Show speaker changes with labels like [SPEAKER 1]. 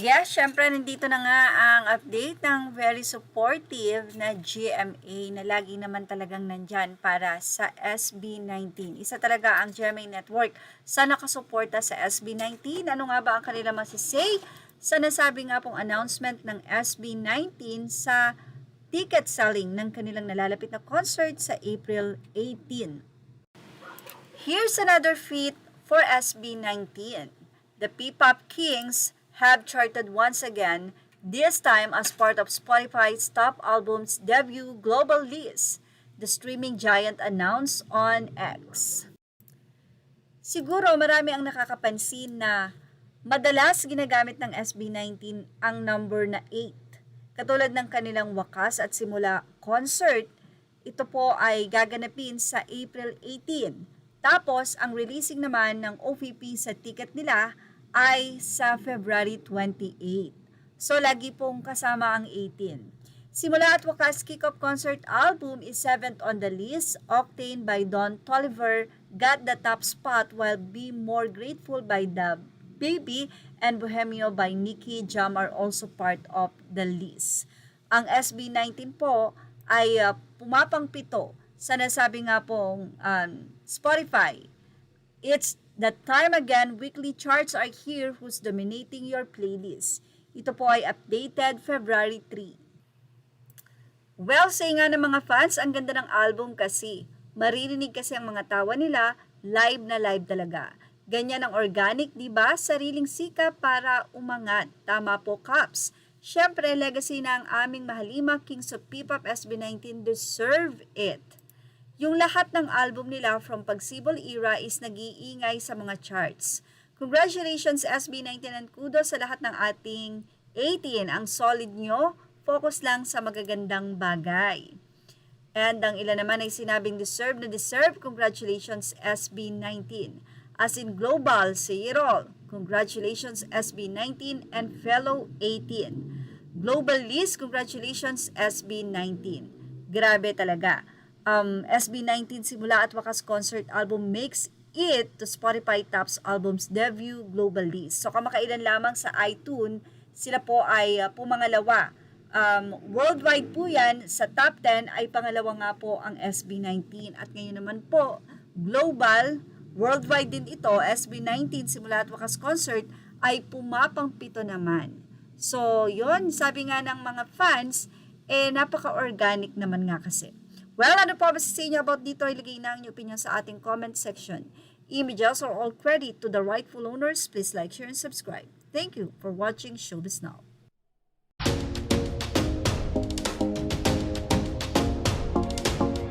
[SPEAKER 1] Yes, syempre nandito na nga ang update ng very supportive na GMA na lagi naman talagang nandyan para sa SB19. Isa talaga ang GMA Network sa nakasuporta sa SB19. Ano nga ba ang kanila masisay sa nasabi nga pong announcement ng SB19 sa ticket selling ng kanilang nalalapit na concert sa April 18? Here's another feat for SB19. The P-Pop Kings have charted once again, this time as part of Spotify's top albums debut global list, the streaming giant announced on X. Siguro marami ang nakakapansin na madalas ginagamit ng SB19 ang number na 8. Katulad ng kanilang wakas at simula concert, ito po ay gaganapin sa April 18. Tapos, ang releasing naman ng OVP sa ticket nila ay sa February 28. So, lagi pong kasama ang 18. Simula at wakas kick-off concert album is 7th on the list. Octane by Don Toliver got the top spot while Be More Grateful by The Baby and Bohemio by Nicky Jam are also part of the list. Ang SB19 po ay pumapang pito sa nasabi nga pong Spotify. It's that time again, weekly charts are here who's dominating your playlist. Ito po ay updated February 3. Well, say nga ng mga fans, ang ganda ng album kasi. Maririnig kasi ang mga tawa nila, live na live talaga. Ganyan ang organic, di ba? Sariling sikap para umangat. Tama po, Caps. Siyempre, legacy na ang aming mahalima Kings of P-Pop SB19 deserve it. Yung lahat ng album nila from Pagsibol era is nag-iingay sa mga charts. Congratulations SB19 and kudos sa lahat ng ating 18. Ang solid nyo, focus lang sa magagandang bagay. And ang ilan naman ay sinabing deserve na deserve. Congratulations SB19. As in global, say it all. Congratulations SB19 and fellow 18. Global list, congratulations SB19. Grabe talaga. SB19 simula at wakas concert album makes it to Spotify Tops Albums debut global list. So kamakailan lamang sa iTunes, sila po ay pumangalawa. Worldwide po yan, sa top 10 ay pangalawa nga po ang SB19. At ngayon naman po, global, worldwide din ito, SB19 simula at wakas concert ay pumapang pito naman. So yon, sabi nga ng mga fans, napaka-organic naman nga kasi. Well, ano po ba sa inyo about dito? Ilagay na ang inyong opinion sa ating comment section. Images or all credit to the rightful owners. Please like, share, and subscribe. Thank you for watching Showbiz Now.